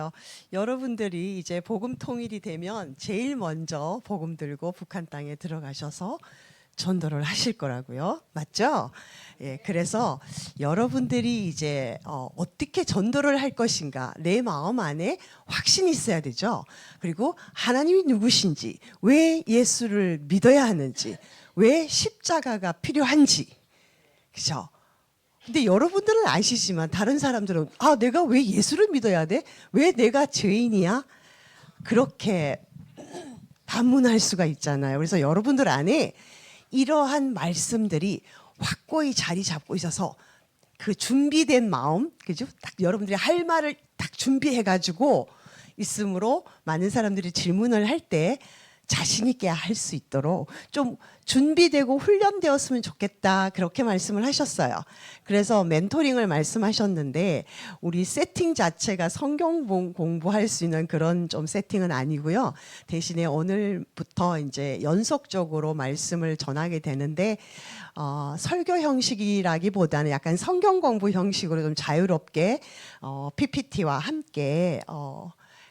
맞아요. 여러분들이 이제 복음 통일이 되면 제일 먼저 복음 들고 북한 땅에 들어가셔서 전도를 하실 거라고요. 맞죠? 예, 그래서 여러분들이 이제 어떻게 전도를 할 것인가 내 마음 안에 확신이 있어야 되죠. 그리고 하나님이 누구신지, 왜 예수를 믿어야 하는지, 왜 십자가가 필요한지, 그죠? 근데 여러분들은 아시지만 다른 사람들은 내가 왜 예수를 믿어야 돼? 왜 내가 죄인이야? 그렇게 반문할 수가 있잖아요. 그래서 여러분들 안에 이러한 말씀들이 확고히 자리 잡고 있어서 그 준비된 마음, 그죠? 딱 여러분들이 할 말을 딱 준비해 가지고 있으므로 많은 사람들이 질문을 할 때 자신 있게 할 수 있도록 좀 준비되고 훈련되었으면 좋겠다, 그렇게 말씀을 하셨어요. 그래서 멘토링을 말씀하셨는데 우리 세팅 자체가 성경 공부할 수 있는 그런 좀 세팅은 아니고요. 대신에 오늘부터 이제 연속적으로 말씀을 전하게 되는데 설교 형식이라기보다는 약간 성경 공부 형식으로 좀 자유롭게 PPT와 함께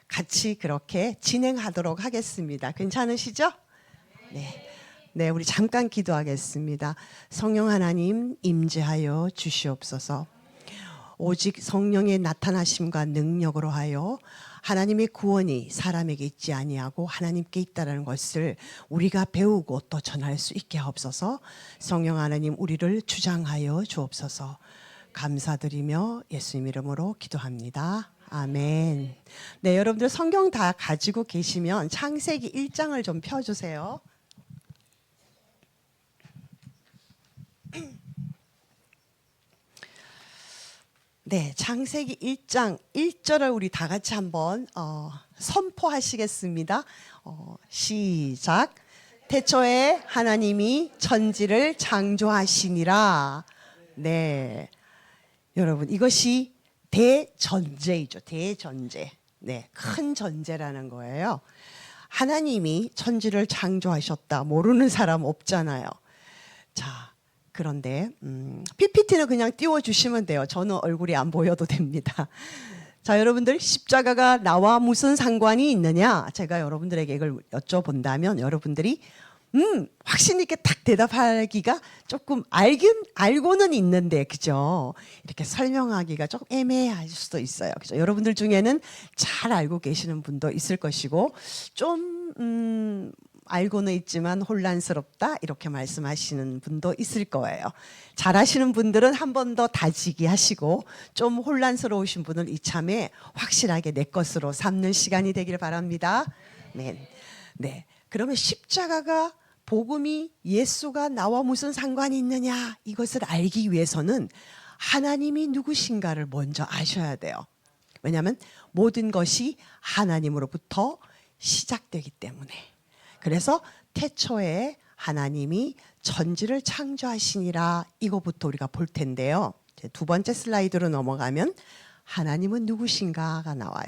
같이 그렇게 진행하도록 하겠습니다. 괜찮으시죠? 네. 네, 우리 잠깐 기도하겠습니다. 성령 하나님 임재하여 주시옵소서. 오직 성령의 나타나심과 능력으로 하여 하나님의 구원이 사람에게 있지 아니하고 하나님께 있다는 것을 우리가 배우고 또 전할 수 있게 하옵소서. 성령 하나님 우리를 주장하여 주옵소서. 감사드리며 예수님 이름으로 기도합니다. 아멘. 네, 여러분들 성경 다 가지고 계시면 창세기 1장을 좀 펴주세요. 네, 창세기 1장 1절을 우리 다 같이 한번 선포하시겠습니다. 시작. 태초에 하나님이 천지를 창조하시니라. 네, 여러분 이것이 대전제이죠. 대전제. 네, 큰 전제라는 거예요. 하나님이 천지를 창조하셨다. 모르는 사람 없잖아요. 자, 그런데 PPT는 그냥 띄워주시면 돼요. 저는 얼굴이 안 보여도 됩니다. 자, 여러분들 십자가가 나와 무슨 상관이 있느냐? 제가 여러분들에게 이걸 여쭤본다면 여러분들이 확신 있게 딱 대답하기가 조금 알고는 있는데, 그죠? 이렇게 설명하기가 조금 애매할 수도 있어요. 그죠? 여러분들 중에는 잘 알고 계시는 분도 있을 것이고, 좀, 알고는 있지만 혼란스럽다, 이렇게 말씀하시는 분도 있을 거예요. 잘 하시는 분들은 한 번 더 다지기 하시고, 좀 혼란스러우신 분은 이참에 확실하게 내 것으로 삼는 시간이 되길 바랍니다. 네. 네. 그러면 십자가가 복음이 예수가 나와 무슨 상관이 있느냐, 이것을 알기 위해서는 하나님이 누구신가를 먼저 아셔야 돼요. 왜냐하면 모든 것이 하나님으로부터 시작되기 때문에. 그래서 태초에 하나님이 천지를 창조하시니라, 이거부터 우리가 볼 텐데요. 두 번째 슬라이드로 넘어가면 하나님은 누구신가가 나와요.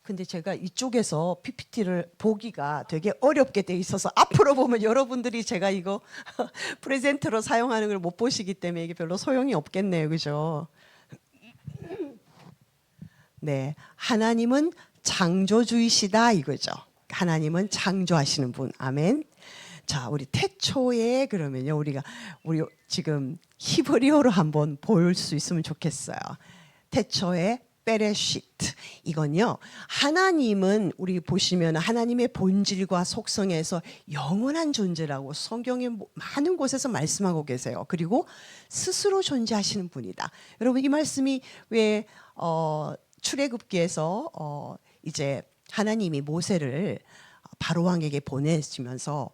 근데 제가 이쪽에서 PPT를 보기가 되게 어렵게 돼 있어서 앞으로 보면 여러분들이 제가 이거 프레젠터로 사용하는 걸 못 보시기 때문에 이게 별로 소용이 없겠네요. 그죠? 네, 하나님은 창조주이시다 이거죠. 하나님은 창조하시는 분. 아멘. 자, 우리 태초에 그러면요, 우리 지금 히브리어로 한번 볼 수 있으면 좋겠어요. 태초에 베레시트, 이건요, 하나님은 우리 보시면 하나님의 본질과 속성에서 영원한 존재라고 성경의 많은 곳에서 말씀하고 계세요. 그리고 스스로 존재하시는 분이다. 여러분 이 말씀이 왜 출애굽기에서 이제 하나님이 모세를 바로 왕에게 보내시면서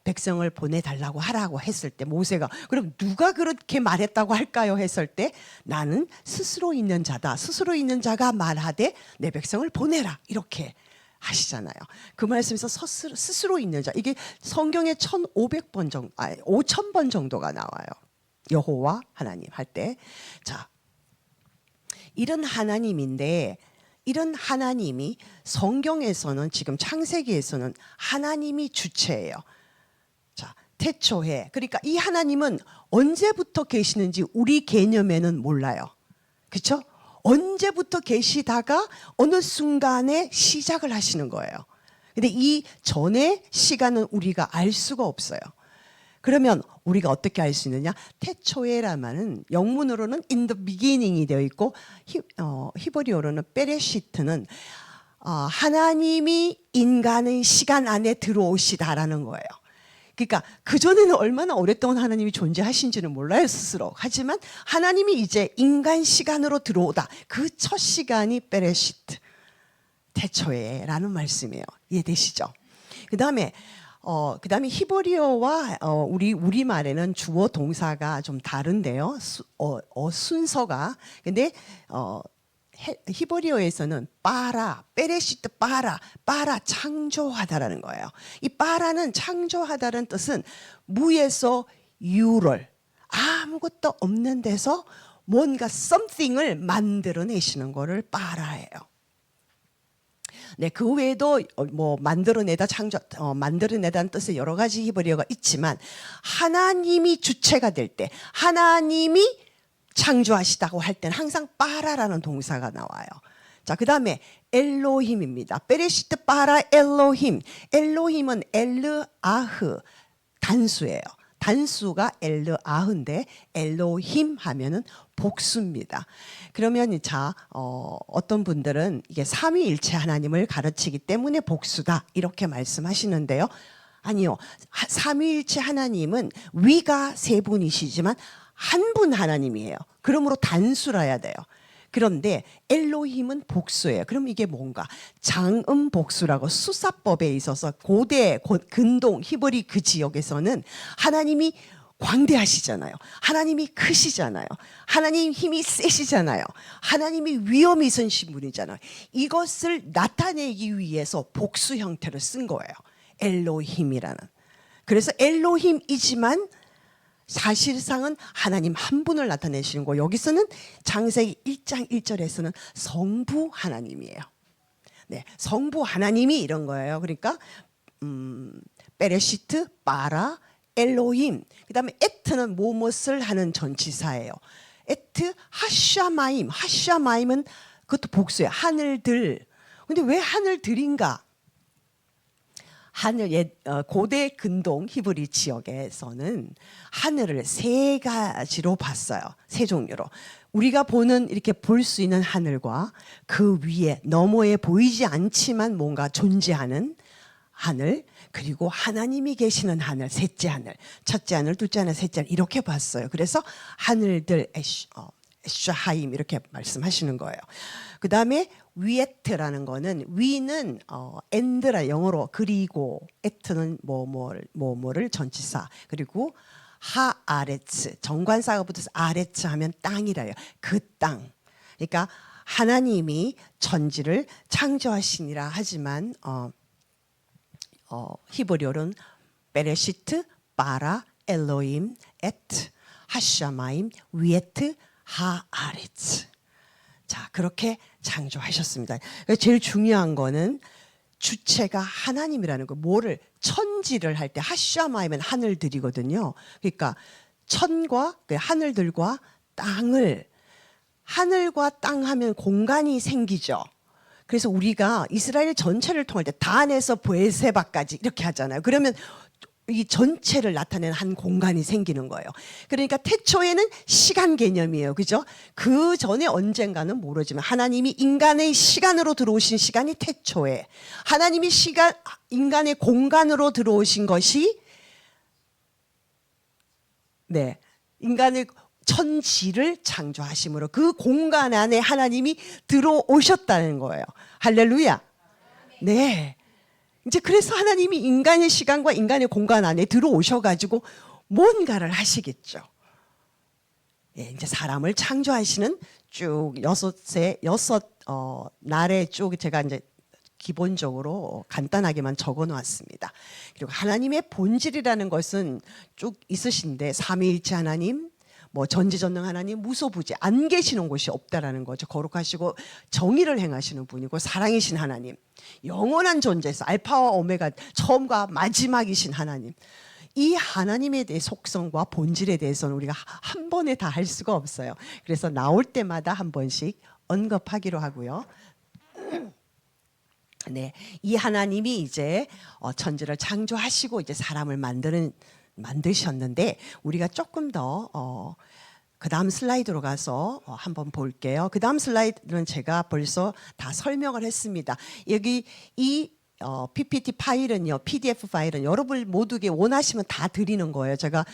백성을 보내달라고 하라고 했을 때 모세가 그럼 누가 그렇게 말했다고 할까요? 했을 때 나는 스스로 있는 자다. 스스로 있는 자가 말하되 내 백성을 보내라. 이렇게 하시잖아요. 그 말씀에서 스스로 있는 자. 이게 성경에 1,500번 정도, 5,000번 정도가 나와요. 여호와 하나님 할 때. 자, 이런 하나님인데 이런 하나님이 성경에서는 지금 창세기에서는 하나님이 주체예요. 자, 태초에. 그러니까 이 하나님은 언제부터 계시는지 우리 개념에는 몰라요. 그렇죠? 언제부터 계시다가 어느 순간에 시작을 하시는 거예요. 근데 이 전의 시간은 우리가 알 수가 없어요. 그러면 우리가 어떻게 알 수 있느냐? 태초에라마는 영문으로는 in the beginning이 되어 있고 히브리어로는 베레시트는 하나님이 인간의 시간 안에 들어오시다라는 거예요. 그러니까 그전에는 얼마나 오랫동안 하나님이 존재하신지는 몰라요 스스로. 하지만 하나님이 이제 인간 시간으로 들어오다. 그 첫 시간이 베레시트, 태초에라는 말씀이에요. 이해되시죠? 그다음에 히브리어와 우리말에는 주어 동사가 좀 다른데요. 순서가. 근데 히브리어에서는 베레시트 바라 창조하다라는 거예요. 이 바라는 창조하다는 뜻은 무에서 유를, 아무것도 없는 데서 뭔가 something을 만들어내시는 거를 바라예요. 네, 그 외에도 뭐 만들어내다 만들어내다는 뜻의 여러 가지 히브리어가 있지만 하나님이 주체가 될 때, 하나님이 창조하시다고 할 때는 항상 바라라는 동사가 나와요. 자, 그다음에 엘로힘입니다. 베레시트 바라 엘로힘. 엘로힘은 엘르아흐 단수예요. 단수가 엘르아흐인데 엘로힘 하면은 복수입니다. 그러면 어떤 분들은 이게 삼위일체 하나님을 가르치기 때문에 복수다 이렇게 말씀하시는데요. 아니요. 삼위일체 하나님은 위가 세 분이시지만 한 분 하나님이에요. 그러므로 단수라야 돼요. 그런데 엘로힘은 복수예요. 그럼 이게 뭔가 장음 복수라고 수사법에 있어서 고대 근동 히브리 그 지역에서는 하나님이 광대하시잖아요. 하나님이 크시잖아요. 하나님 힘이 세시잖아요. 하나님이 위엄이 있으신 분이잖아요. 이것을 나타내기 위해서 복수 형태를 쓴 거예요. 엘로힘이라는. 그래서 엘로힘이지만 사실상은 하나님 한 분을 나타내시는 거. 여기서는 창세기 1장 1절에서는 성부 하나님이에요. 네, 성부 하나님이 이런 거예요. 그러니까 베레시트, 바라, 엘로힘. 그다음에 에트는 무엇을 하는 전치사예요. 에트 하샤마임. 하샤마임은 그것도 복수예요. 하늘들. 근데 왜 하늘들인가? 고대 근동 히브리 지역에서는 하늘을 세 가지로 봤어요. 세 종류로. 우리가 이렇게 볼 수 있는 하늘과 그 위에 너머에 보이지 않지만 뭔가 존재하는 하늘, 그리고 하나님이 계시는 하늘, 셋째 하늘, 첫째 하늘, 둘째 하늘, 셋째 하늘 이렇게 봤어요. 그래서 하늘들 에슈하임 이렇게 말씀하시는 거예요. 그 다음에 위에트라는 거는 위는 엔드라 영어로 그리고 에트는 뭐를 전치사 그리고 하아레츠 정관사가 붙어서 아레츠 하면 땅이라요. 그 땅. 그러니까 하나님이 천지를 창조하시니라 하지만 히브리어는 베레시트, 바라, 엘로임, 에트, 하샤마임, 위에트, 하아레츠. 자, 그렇게 창조하셨습니다. 제일 중요한 거는 주체가 하나님이라는 거. 뭐를 천지를 할 때 하샤마임은 하늘들이거든요. 그러니까 천과 하늘들과 땅을 하늘과 땅 하면 공간이 생기죠. 그래서 우리가 이스라엘 전체를 통할 때 단에서 브에세바까지 이렇게 하잖아요. 그러면 이 전체를 나타내는 한 공간이 생기는 거예요. 그러니까 태초에는 시간 개념이에요. 그죠? 그 전에 언젠가는 모르지만 하나님이 인간의 시간으로 들어오신 시간이 태초에, 하나님이 인간의 공간으로 들어오신 것이 인간의 천지를 창조하심으로 그 공간 안에 하나님이 들어오셨다는 거예요. 할렐루야. 네. 이제 그래서 하나님이 인간의 시간과 인간의 공간 안에 들어오셔가지고 뭔가를 하시겠죠. 예, 이제 사람을 창조하시는 쭉 여섯 날에 쭉 제가 이제 기본적으로 간단하게만 적어 놓았습니다. 그리고 하나님의 본질이라는 것은 쭉 있으신데 삼위일체 하나님, 전지전능 하나님, 무소부지 안 계시는 곳이 없다라는 거죠. 거룩하시고 정의를 행하시는 분이고 사랑이신 하나님, 영원한 존재에서 알파와 오메가 처음과 마지막이신 하나님, 이 하나님에 대해 속성과 본질에 대해서는 우리가 한 번에 다 할 수가 없어요. 그래서 나올 때마다 한 번씩 언급하기로 하고요. 네, 이 하나님이 이제 천지를 창조하시고 이제 사람을 만드셨는데 우리가 조금 더 그 다음 슬라이드로 가서 한번 볼게요. 그 다음 슬라이드는 제가 벌써 다 설명을 했습니다. 여기 이 PPT 파일은요, PDF 파일은 여러분 모두에게 원하시면 다 드리는 거예요. 제가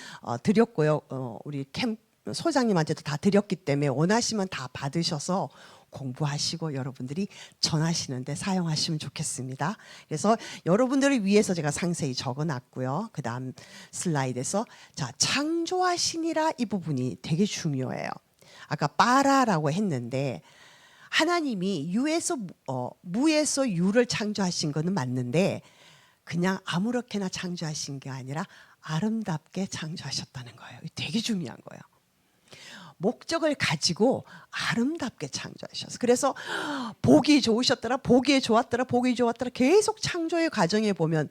드렸고요. 우리 캠 소장님한테도 다 드렸기 때문에 원하시면 다 받으셔서 공부하시고 여러분들이 전하시는데 사용하시면 좋겠습니다. 그래서 여러분들을 위해서 제가 상세히 적어놨고요. 그 다음 슬라이드에서 자, 창조하시니라 이 부분이 되게 중요해요. 아까 빠라라고 했는데 하나님이 무에서 유를 창조하신 거는 맞는데 그냥 아무렇게나 창조하신 게 아니라 아름답게 창조하셨다는 거예요. 되게 중요한 거예요. 목적을 가지고 아름답게 창조하셨어요. 그래서 보기 좋으셨더라, 보기에 좋았더라, 보기 좋았더라 계속 창조의 과정에 보면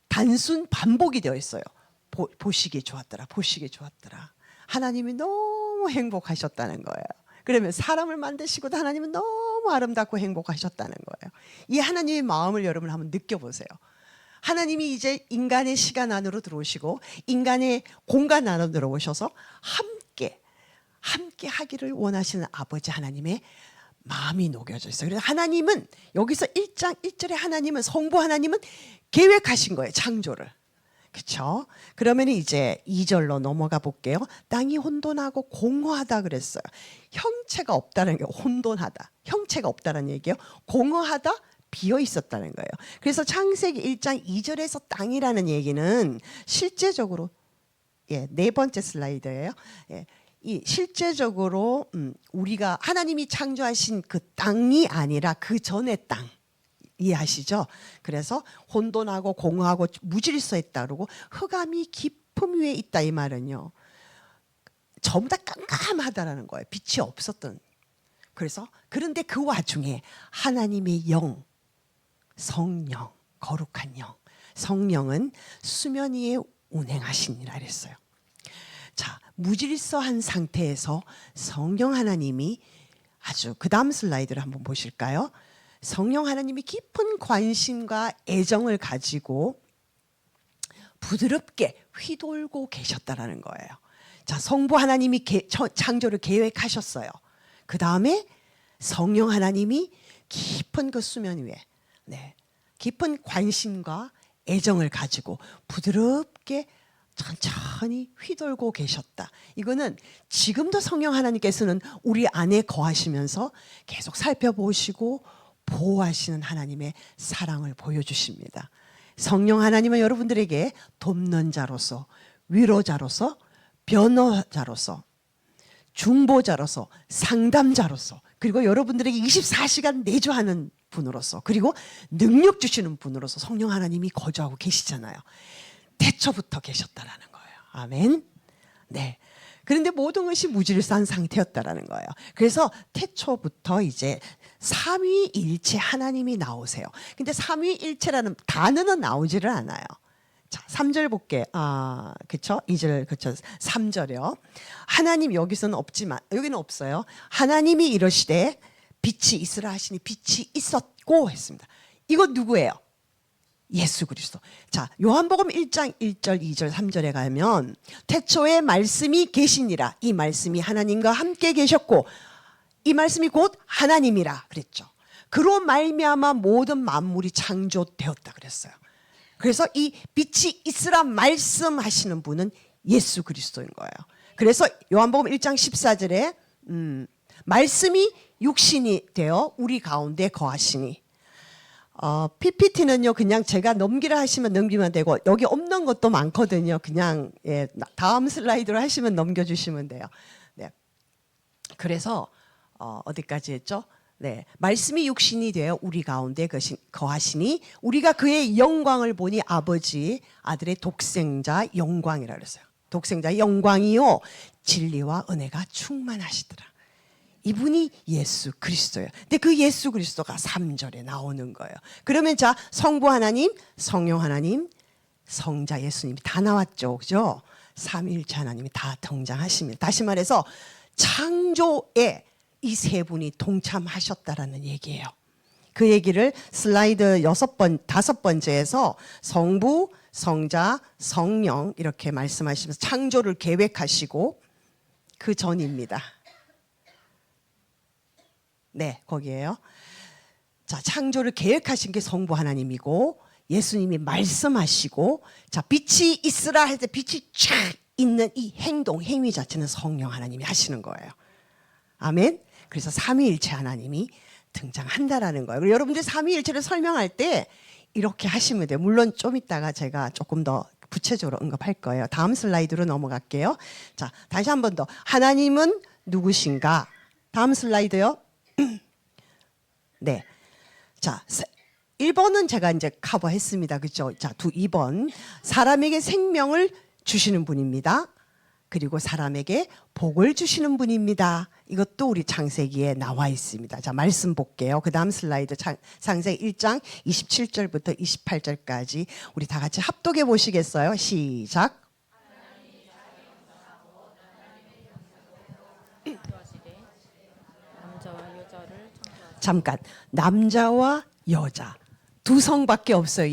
단순 반복이 되어 있어요. 보시기에 좋았더라, 보시기에 좋았더라. 하나님이 너무 행복하셨다는 거예요. 그러면 사람을 만드시고도 하나님은 너무 아름답고 행복하셨다는 거예요. 이 하나님의 마음을 여러분 한번 느껴보세요. 하나님이 이제 인간의 시간 안으로 들어오시고 인간의 공간 안으로 들어오셔서 함께 하기를 원하시는 아버지 하나님의 마음이 녹여져 있어요. 그래서 하나님은 여기서 1장 1절에 하나님은 성부 하나님은 계획하신 거예요. 창조를. 그렇죠? 그러면 이제 2절로 넘어가 볼게요. 땅이 혼돈하고 공허하다 그랬어요. 형체가 없다는 게 혼돈하다. 형체가 없다는 얘기예요. 공허하다, 비어 있었다는 거예요. 그래서 창세기 1장 2절에서 땅이라는 얘기는 실제적으로 네 번째 슬라이드예요. 이 실제적으로 우리가 하나님이 창조하신 그 땅이 아니라 그 전의 땅 이해하시죠? 그래서 혼돈하고 공허하고 무질서에 따르고 흑암이 깊음 위에 있다 이 말은요. 전부 다 깜깜하다라는 거예요. 빛이 없었던. 그래서 그런데 그 와중에 하나님의 영, 성령, 거룩한 영, 성령은 수면 위에 운행하시니라 그랬어요. 자, 무질서한 상태에서 성령 하나님이 아주 그 다음 슬라이드를 한번 보실까요? 성령 하나님이 깊은 관심과 애정을 가지고 부드럽게 휘돌고 계셨다라는 거예요. 자, 성부 하나님이 창조를 계획하셨어요. 그 다음에 성령 하나님이 깊은 그 수면 위에 깊은 관심과 애정을 가지고 부드럽게 천천히 휘돌고 계셨다. 이거는 지금도 성령 하나님께서는 우리 안에 거하시면서 계속 살펴보시고 보호하시는 하나님의 사랑을 보여주십니다. 성령 하나님은 여러분들에게 돕는 자로서, 위로자로서, 변호자로서, 중보자로서, 상담자로서, 그리고 여러분들에게 24시간 내조하는 분으로서, 그리고 능력 주시는 분으로서 성령 하나님이 거주하고 계시잖아요. 태초부터 계셨다라는 거예요. 아멘. 네. 그런데 모든 것이 무질서한 상태였다라는 거예요. 그래서 태초부터 이제 삼위일체 하나님이 나오세요. 근데 삼위일체라는 단어는 나오지를 않아요. 자, 3절 볼게. 그쵸? 2절, 그쵸? 3절이요. 하나님 여기서는 없지만, 여기는 없어요. 하나님이 이러시되 빛이 있으라 하시니 빛이 있었고 했습니다. 이건 누구예요? 예수 그리스도. 자, 요한복음 1장 1절, 2절, 3절에 가면 태초에 말씀이 계시니라. 이 말씀이 하나님과 함께 계셨고 이 말씀이 곧 하나님이라 그랬죠. 그로 말미암아 모든 만물이 창조되었다 그랬어요. 그래서 이 빛이 있으라 말씀하시는 분은 예수 그리스도인 거예요. 그래서 요한복음 1장 14절에 말씀이 육신이 되어 우리 가운데 거하시니 PPT는요 그냥 제가 넘기라 하시면 넘기면 되고 여기 없는 것도 많거든요. 그냥 다음 슬라이드로 하시면 넘겨주시면 돼요. 네. 그래서 어디까지 했죠? 네, 말씀이 육신이 되어 우리 가운데 거하시니 우리가 그의 영광을 보니 아버지 아들의 독생자 영광이라 그랬어요. 독생자 영광이요 진리와 은혜가 충만하시더라. 이분이 예수 그리스도예요. 근데 그 예수 그리스도가 3절에 나오는 거예요. 그러면 자, 성부 하나님, 성령 하나님, 성자 예수님이 다 나왔죠. 그죠? 삼위일체 하나님이 다 등장하십니다. 다시 말해서 창조에 이 세 분이 동참하셨다라는 얘기예요. 그 얘기를 슬라이드 5번째에서 성부, 성자, 성령 이렇게 말씀하시면서 창조를 계획하시고 그 전입니다. 네, 거기에요. 자, 창조를 계획하신 게 성부 하나님이고 예수님이 말씀하시고 자, 빛이 있으라 할 때 빛이 쫙 있는 이 행동, 행위 자체는 성령 하나님이 하시는 거예요. 아멘. 그래서 삼위일체 하나님이 등장한다라는 거예요. 그리고 여러분들 삼위일체를 설명할 때 이렇게 하시면 돼요. 물론 좀 이따가 제가 조금 더 구체적으로 언급할 거예요. 다음 슬라이드로 넘어갈게요. 자, 다시 한 번 더. 하나님은 누구신가? 다음 슬라이드요. 네. 자, 1번은 제가 이제 커버했습니다. 그렇죠? 자, 2번. 사람에게 생명을 주시는 분입니다. 그리고 사람에게 복을 주시는 분입니다. 이것도 우리 창세기에 나와 있습니다. 자, 말씀 볼게요. 그 다음 슬라이드 창세기 1장 27절부터 28절까지 우리 다 같이 합독해 보시겠어요? 시작. 잠깐, 남자와 여자 두 성밖에 없어요.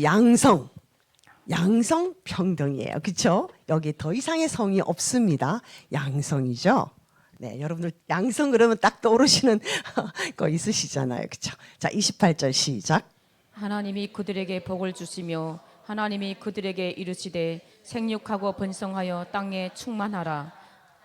양성 평등이에요. 그렇죠? 여기 더 이상의 성이 없습니다. 양성이죠. 네, 여러분들 양성 그러면 딱 떠오르시는 거 있으시잖아요. 그렇죠? 자, 28절 시작. 하나님이 그들에게 복을 주시며 하나님이 그들에게 이르시되 생육하고 번성하여 땅에 충만하라.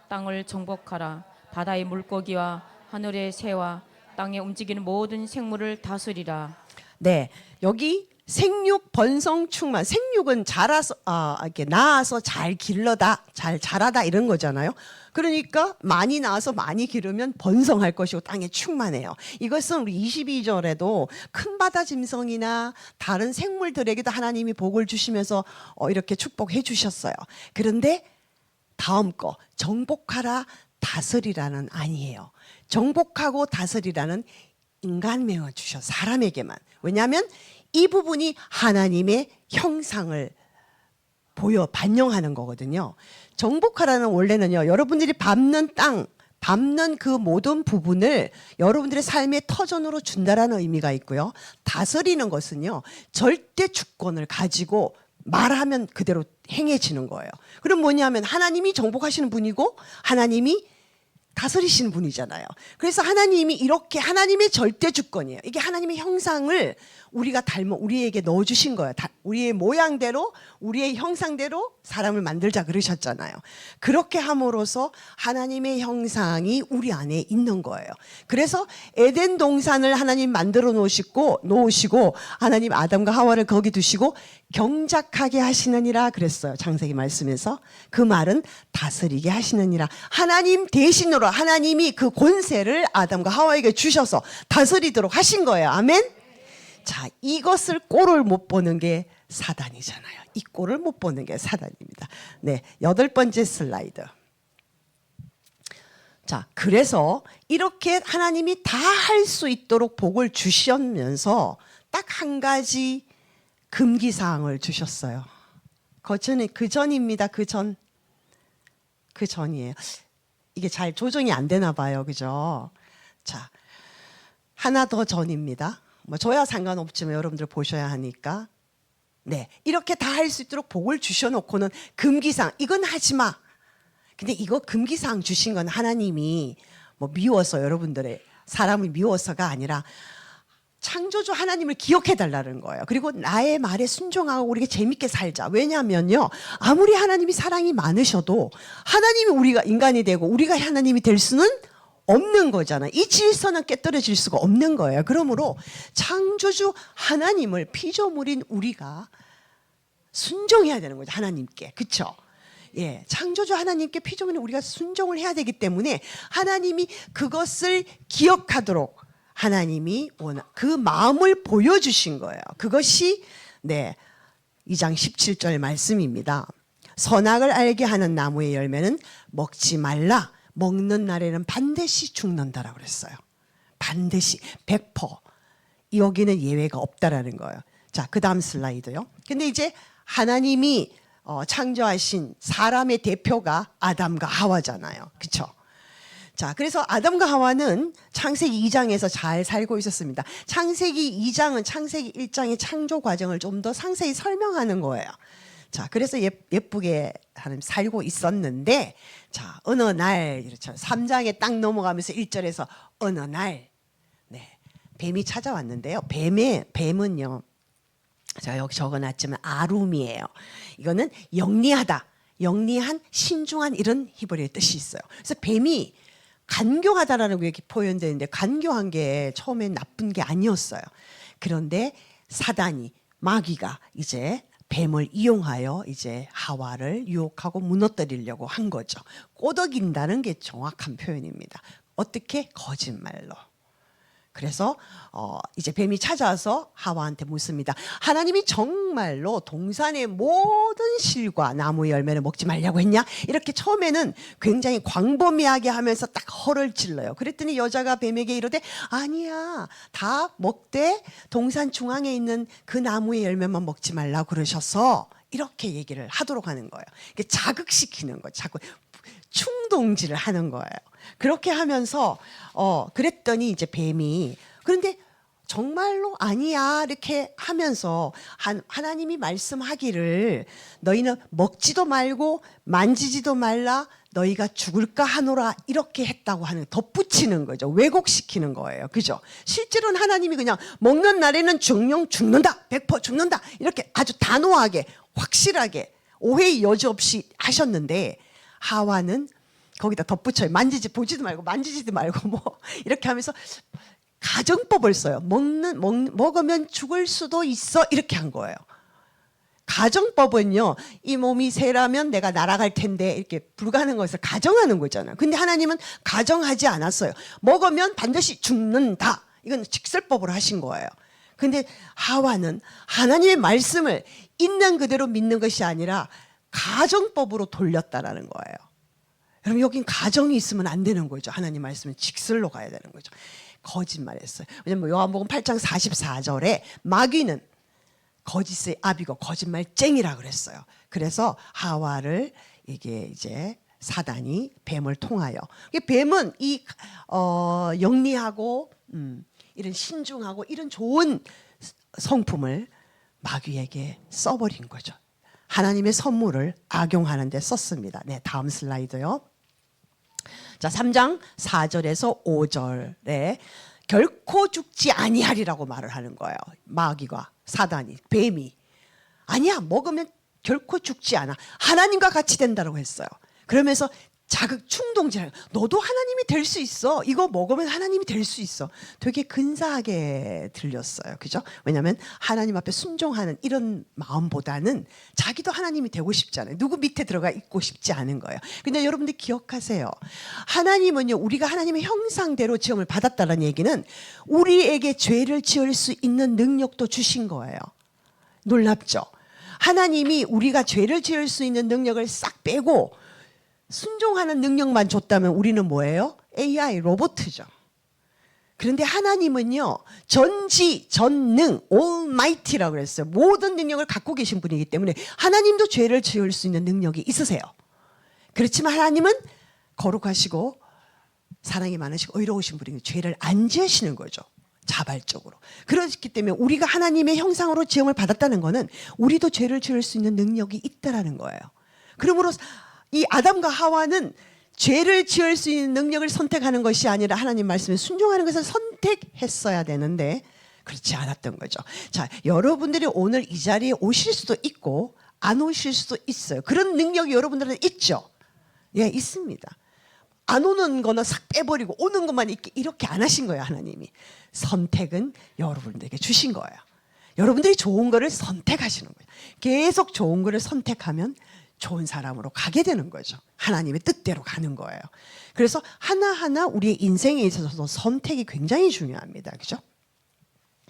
땅을 정복하라. 바다의 물고기와 하늘의 새와 땅에 움직이는 모든 생물을 다스리라. 네, 여기 생육, 번성, 충만. 생육은 자라서 이렇게 낳아서 잘 길러다, 잘 자라다 이런 거잖아요. 그러니까 많이 낳아서 많이 기르면 번성할 것이고 땅에 충만해요. 이것은 우리 22절에도 큰 바다 짐승이나 다른 생물들에게도 하나님이 복을 주시면서 이렇게 축복해 주셨어요. 그런데 다음 거 정복하라 다스리라는 아니에요. 정복하고 다스리라는 인간명을 주셔 사람에게만. 왜냐하면 이 부분이 하나님의 형상을 반영하는 거거든요. 정복하라는 원래는요, 여러분들이 밟는 땅, 밟는 그 모든 부분을 여러분들의 삶의 터전으로 준다라는 의미가 있고요. 다스리는 것은요, 절대 주권을 가지고 말하면 그대로 행해지는 거예요. 그럼 뭐냐면 하나님이 정복하시는 분이고 하나님이 다스리시는 분이잖아요. 그래서 하나님이 이렇게 하나님의 절대 주권이에요. 이게 하나님의 형상을 우리가 우리에게 넣어주신 거예요. 우리의 모양대로 우리의 형상대로 사람을 만들자 그러셨잖아요. 그렇게 함으로써 하나님의 형상이 우리 안에 있는 거예요. 그래서 에덴 동산을 하나님 만들어 놓으시고 하나님 아담과 하와를 거기 두시고 경작하게 하시느니라 그랬어요. 창세기 말씀에서. 그 말은 다스리게 하시느니라. 하나님 대신으로 하나님이 그 권세를 아담과 하와에게 주셔서 다스리도록 하신 거예요. 아멘. 자, 이것을 꼴을 못 보는 게 사단이잖아요. 이 꼴을 못 보는 게 사단입니다. 네, 8번째 슬라이드. 자, 그래서 이렇게 하나님이 다 할 수 있도록 복을 주시면서 딱 한 가지 금기사항을 주셨어요. 그 전입니다. 그 전이에요. 이게 잘 조정이 안 되나 봐요. 그죠? 자, 하나 더 전입니다. 뭐 저야 상관없지만 여러분들 보셔야 하니까. 네, 이렇게 다 할 수 있도록 복을 주셔놓고는 금기사항 이건 하지 마. 근데 이거 금기사항 주신 건 하나님이 뭐 미워서 여러분들의 사람을 미워서가 아니라 창조주 하나님을 기억해 달라는 거예요. 그리고 나의 말에 순종하고 우리가 재밌게 살자. 왜냐하면요, 아무리 하나님이 사랑이 많으셔도 하나님이 우리가 인간이 되고 우리가 하나님이 될 수는 없는 거잖아요. 이 질서는 깨떨어질 수가 없는 거예요. 그러므로 창조주 하나님을 피조물인 우리가 순종해야 되는 거죠. 하나님께. 그렇죠? 예, 창조주 하나님께 피조물인 우리가 순종을 해야 되기 때문에 하나님이 그것을 기억하도록 하나님이 그 마음을 보여주신 거예요. 그것이 2장 17절 말씀입니다. 선악을 알게 하는 나무의 열매는 먹지 말라. 먹는 날에는 반드시 죽는다라고 그랬어요. 반드시 100%. 여기는 예외가 없다라는 거예요. 자, 그 다음 슬라이드요. 근데 이제 하나님이 창조하신 사람의 대표가 아담과 하와잖아요. 그렇죠? 자, 그래서 아담과 하와는 창세기 2장에서 잘 살고 있었습니다. 창세기 2장은 창세기 1장의 창조 과정을 좀 더 상세히 설명하는 거예요. 자, 그래서 예쁘게 하나님 살고 있었는데, 자, 어느 날, 그렇죠. 3장에 딱 넘어가면서 1절에서 어느 날, 네, 뱀이 찾아왔는데요. 뱀은요, 제가 여기 적어놨지만 아룸이에요. 이거는 영리하다, 영리한, 신중한 이런 히브리어의 뜻이 있어요. 그래서 뱀이 간교하다라는 게 표현되는데 간교한 게 처음엔 나쁜 게 아니었어요. 그런데 사단이 마귀가 이제 뱀을 이용하여 이제 하와를 유혹하고 무너뜨리려고 한 거죠. 꼬드긴다는 게 정확한 표현입니다. 어떻게? 거짓말로. 그래서 이제 뱀이 찾아와서 하와한테 묻습니다. 하나님이 정말로 동산의 모든 실과 나무의 열매를 먹지 말라고 했냐? 이렇게 처음에는 굉장히 광범위하게 하면서 딱 허를 찔러요. 그랬더니 여자가 뱀에게 이르되 아니야, 다 먹되 동산 중앙에 있는 그 나무의 열매만 먹지 말라고 그러셔서 이렇게 얘기를 하도록 하는 거예요. 이게 자극시키는 거예요. 자꾸 충동질을 하는 거예요. 그렇게 하면서 그랬더니 이제 뱀이 그런데 정말로 아니야 이렇게 하면서 하나님이 말씀하기를 너희는 먹지도 말고 만지지도 말라 너희가 죽을까 하노라 이렇게 했다고 하는 덧붙이는 거죠. 왜곡시키는 거예요. 그죠? 실제로는 하나님이 그냥 먹는 날에는 죽는다 100% 죽는다 이렇게 아주 단호하게 확실하게 오해의 여지 없이 하셨는데 하와는 거기다 덧붙여요. 보지도 말고 만지지도 말고 뭐 이렇게 하면서 가정법을 써요. 먹으면 죽을 수도 있어 이렇게 한 거예요. 가정법은요, 이 몸이 새라면 내가 날아갈 텐데 이렇게 불가능한 것을 가정하는 거잖아요. 근데 하나님은 가정하지 않았어요. 먹으면 반드시 죽는다. 이건 직설법으로 하신 거예요. 근데 하와는 하나님의 말씀을 있는 그대로 믿는 것이 아니라 가정법으로 돌렸다라는 거예요. 여러분 여긴 가정이 있으면 안 되는 거죠. 하나님 말씀은 직설로 가야 되는 거죠. 거짓말했어요. 왜냐하면 요한복음 8장 44절에 마귀는 거짓의 아비고 거짓말쟁이라 그랬어요. 그래서 하와를 이게 이제 사단이 뱀을 통하여 뱀은 이 영리하고 이런 신중하고 이런 좋은 성품을 마귀에게 써버린 거죠. 하나님의 선물을 악용하는 데 썼습니다. 네, 다음 슬라이드요. 자, 3장 4절에서 5절에 결코 죽지 아니하리라고 말을 하는 거예요. 마귀가 사단이 뱀이 아니야 먹으면 결코 죽지 않아. 하나님과 같이 된다고 했어요. 그러면서 자극 충동질 너도 하나님이 될 수 있어. 이거 먹으면 하나님이 될 수 있어. 되게 근사하게 들렸어요. 그죠? 왜냐하면 하나님 앞에 순종하는 이런 마음보다는 자기도 하나님이 되고 싶잖아요. 누구 밑에 들어가 있고 싶지 않은 거예요. 근데 여러분들 기억하세요. 하나님은요, 우리가 하나님의 형상대로 지음을 받았다는 얘기는 우리에게 죄를 지을 수 있는 능력도 주신 거예요. 놀랍죠? 하나님이 우리가 죄를 지을 수 있는 능력을 싹 빼고 순종하는 능력만 줬다면 우리는 뭐예요? AI 로봇이죠. 그런데 하나님은요, 전지, 전능, almighty라고 그랬어요. 모든 능력을 갖고 계신 분이기 때문에 하나님도 죄를 지을 수 있는 능력이 있으세요. 그렇지만 하나님은 거룩하시고 사랑이 많으시고 의로우신 분이니 죄를 안 지으시는 거죠. 자발적으로. 그렇기 때문에 우리가 하나님의 형상으로 지음을 받았다는 것은 우리도 죄를 지을 수 있는 능력이 있다라는 거예요. 그러므로 이 아담과 하와는 죄를 지을 수 있는 능력을 선택하는 것이 아니라 하나님 말씀에 순종하는 것을 선택했어야 되는데 그렇지 않았던 거죠. 자, 여러분들이 오늘 이 자리에 오실 수도 있고 안 오실 수도 있어요. 그런 능력이 여러분들은 있죠. 예, 있습니다. 안 오는 거는 싹 빼버리고 오는 것만 이렇게 안 하신 거예요. 하나님이. 선택은 여러분들에게 주신 거예요. 여러분들이 좋은 거를 선택하시는 거예요. 계속 좋은 거를 선택하면 좋은 사람으로 가게 되는 거죠. 하나님의 뜻대로 가는 거예요. 그래서 하나하나 우리의 인생에 있어서도 선택이 굉장히 중요합니다. 그죠?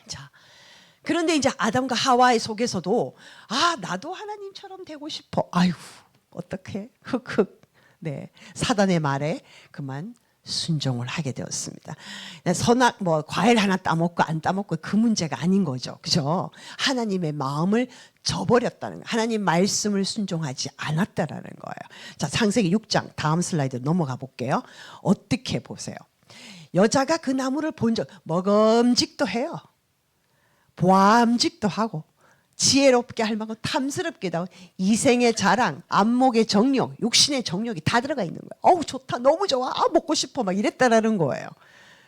자, 그런데 이제 아담과 하와의 속에서도 나도 하나님처럼 되고 싶어. 아유, 어떡해. 흑흑. 네. 사단의 말에 그만 순종을 하게 되었습니다. 선악 뭐 과일 하나 따먹고 안 따먹고 그 문제가 아닌 거죠. 그죠? 하나님의 마음을 저버렸다는 거예요. 하나님 말씀을 순종하지 않았다라는 거예요. 자, 창세기 6장 다음 슬라이드 넘어가 볼게요. 어떻게 보세요? 여자가 그 나무를 본 적 먹음직도 해요. 보암직도 하고 지혜롭게 할 만큼 탐스럽게도 하고 이생의 자랑, 안목의 정욕, 육신의 정욕이 다 들어가 있는 거예요. 어우 좋다, 너무 좋아, 아, 먹고 싶어 막 이랬다라는 거예요.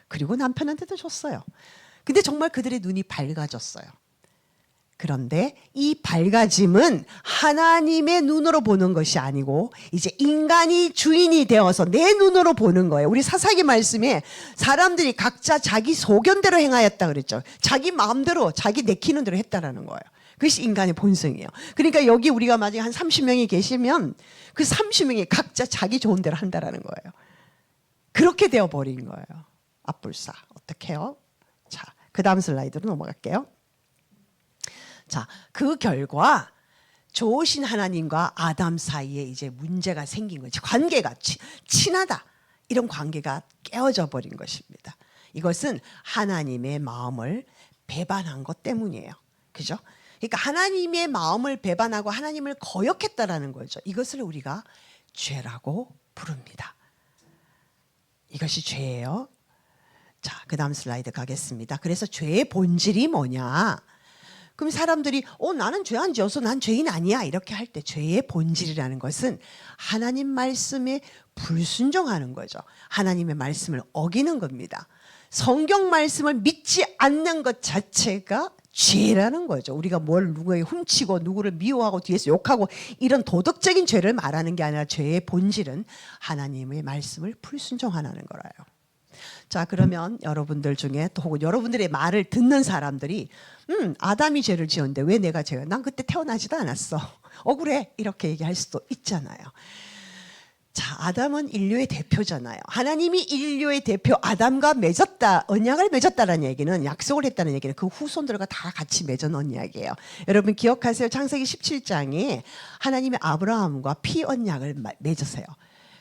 그리고 남편한테도 줬어요. 근데 정말 그들의 눈이 밝아졌어요. 그런데 이 밝아짐은 하나님의 눈으로 보는 것이 아니고 이제 인간이 주인이 되어서 내 눈으로 보는 거예요. 우리 사사기 말씀에 사람들이 각자 자기 소견대로 행하였다 그랬죠. 자기 마음대로 자기 내키는 대로 했다라는 거예요. 그것이 인간의 본성이에요. 그러니까 여기 우리가 만약에 한 30명이 계시면 그 30명이 각자 자기 좋은 대로 한다라는 거예요. 그렇게 되어버린 거예요. 앞불사. 어떻게 해요? 자, 그 다음 슬라이드로 넘어갈게요. 자, 그 결과 좋으신 하나님과 아담 사이에 이제 문제가 생긴 거지. 관계가 친하다. 이런 관계가 깨어져 버린 것입니다. 이것은 하나님의 마음을 배반한 것 때문이에요. 그죠? 그러니까 하나님의 마음을 배반하고 하나님을 거역했다라는 거죠. 이것을 우리가 죄라고 부릅니다. 이것이 죄예요. 자, 그 다음 슬라이드 가겠습니다. 그래서 죄의 본질이 뭐냐? 그럼 사람들이 나는 죄 안 지어서 난 죄인 아니야 이렇게 할 때 죄의 본질이라는 것은 하나님 말씀에 불순종하는 거죠. 하나님의 말씀을 어기는 겁니다. 성경 말씀을 믿지 않는 것 자체가 죄라는 거죠. 우리가 뭘 누구에게 훔치고 누구를 미워하고 뒤에서 욕하고 이런 도덕적인 죄를 말하는 게 아니라 죄의 본질은 하나님의 말씀을 불순종하는 거라요. 자, 그러면 여러분들 중에 또 혹은 여러분들의 말을 듣는 사람들이 아담이 죄를 지었는데 왜 내가 죄야? 난 그때 태어나지도 않았어. 억울해. 이렇게 얘기할 수도 있잖아요. 자, 아담은 인류의 대표잖아요. 하나님이 인류의 대표 아담과 맺었다, 언약을 맺었다는 얘기는 약속을 했다는 얘기는 그 후손들과 다 같이 맺은 언약이에요. 여러분 기억하세요? 창세기 17장에 하나님의 아브라함과 피 언약을 맺으세요.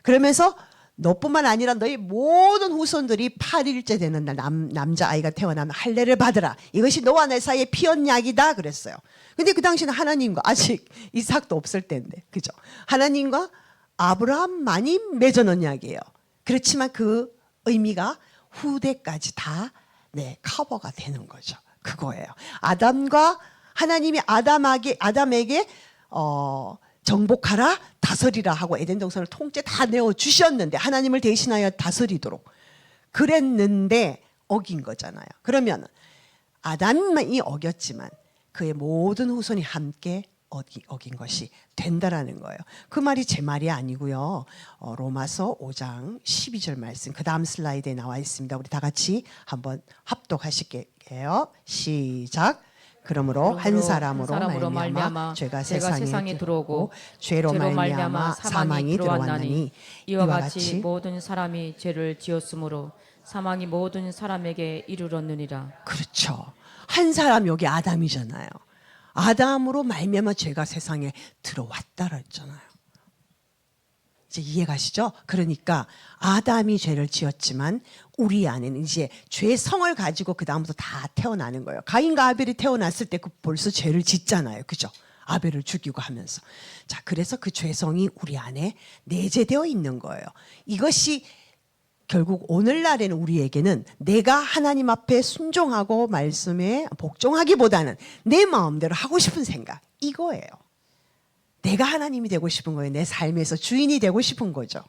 그러면서 너뿐만 아니라 너희 모든 후손들이 8일째 되는 날 남자아이가 태어나면 할례를 받으라. 이것이 너와 내 사이의 피 언약이다 그랬어요. 근데 그 당시는 하나님과 아직 이삭도 없을 때인데, 그죠? 하나님과 아브라함만이 맺은 언약이에요. 그렇지만 그 의미가 후대까지 다 커버가 되는 거죠. 그거예요. 아담과 하나님이 아담에게 정복하라, 다스리라 하고 에덴 동산을 통째 다 내어 주셨는데 하나님을 대신하여 다스리도록 그랬는데 어긴 거잖아요. 그러면 아담만이 어겼지만 그의 모든 후손이 함께 어긴 것이 된다라는 거예요. 그 말이 제 말이 아니고요. 로마서 5장 12절 말씀 그 다음 슬라이드에 나와 있습니다. 우리 다 같이 한번 합독하실게요. 시작. 그러므로 한 사람으로 말미암아 죄가 세상에 들어오고 죄로 말미암아 사망이 들어왔나니 이와 같이 모든 사람이 죄를 지었으므로 사망이 모든 사람에게 이르렀느니라. 그렇죠. 한 사람 여기 아담이잖아요. 아담으로 말미암아 죄가 세상에 들어왔다라 했잖아요. 이제 이해가시죠? 그러니까 아담이 죄를 지었지만 우리 안에는 이제 죄의 성을 가지고 그 다음부터 다 태어나는 거예요. 가인과 아벨이 태어났을 때 벌써 죄를 짓잖아요. 그죠? 아벨을 죽이고 하면서. 자, 그래서 그 죄성이 우리 안에 내재되어 있는 거예요. 이것이 결국 오늘날에는 우리에게는 내가 하나님 앞에 순종하고 말씀에 복종하기보다는 내 마음대로 하고 싶은 생각, 이거예요. 내가 하나님이 되고 싶은 거예요. 내 삶에서 주인이 되고 싶은 거죠.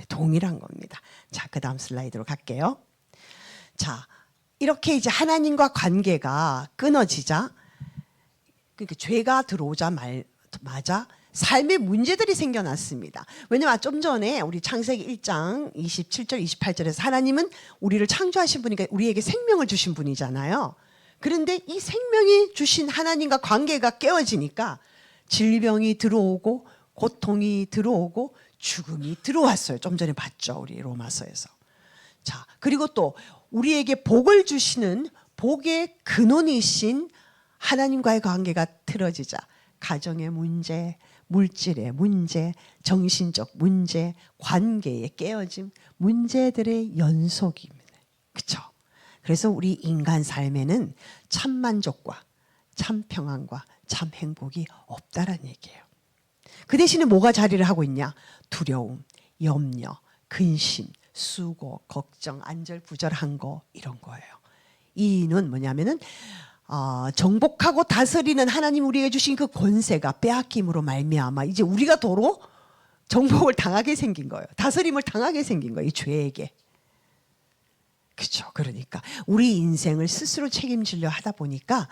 동일한 겁니다. 자, 그 다음 슬라이드로 갈게요. 자, 이렇게 이제 하나님과 관계가 끊어지자, 그러니까 죄가 들어오자마자 삶의 문제들이 생겨났습니다. 왜냐하면 좀 전에 우리 창세기 1장 27절 28절에서 하나님은 우리를 창조하신 분이니까 우리에게 생명을 주신 분이잖아요. 그런데 이 생명이 주신 하나님과 관계가 깨어지니까 질병이 들어오고 고통이 들어오고 죽음이 들어왔어요. 좀 전에 봤죠. 우리 로마서에서. 자, 그리고 또 우리에게 복을 주시는 복의 근원이신 하나님과의 관계가 틀어지자 가정의 문제, 물질의 문제, 정신적 문제, 관계의 깨어짐, 문제들의 연속입니다. 그렇죠? 그래서 우리 인간 삶에는 참 만족과 참 평안과 참 행복이 없다라는 얘기예요. 그 대신에 뭐가 자리를 하고 있냐? 두려움, 염려, 근심, 수고, 걱정, 안절부절한 거 이런 거예요. 이는 뭐냐면은 정복하고 다스리는 하나님 우리에게 주신 그 권세가 빼앗김으로 말미암아 이제 우리가 도로 정복을 당하게 생긴 거예요. 다스림을 당하게 생긴 거예요. 이 죄에게. 그렇죠. 그러니까 우리 인생을 스스로 책임지려 하다 보니까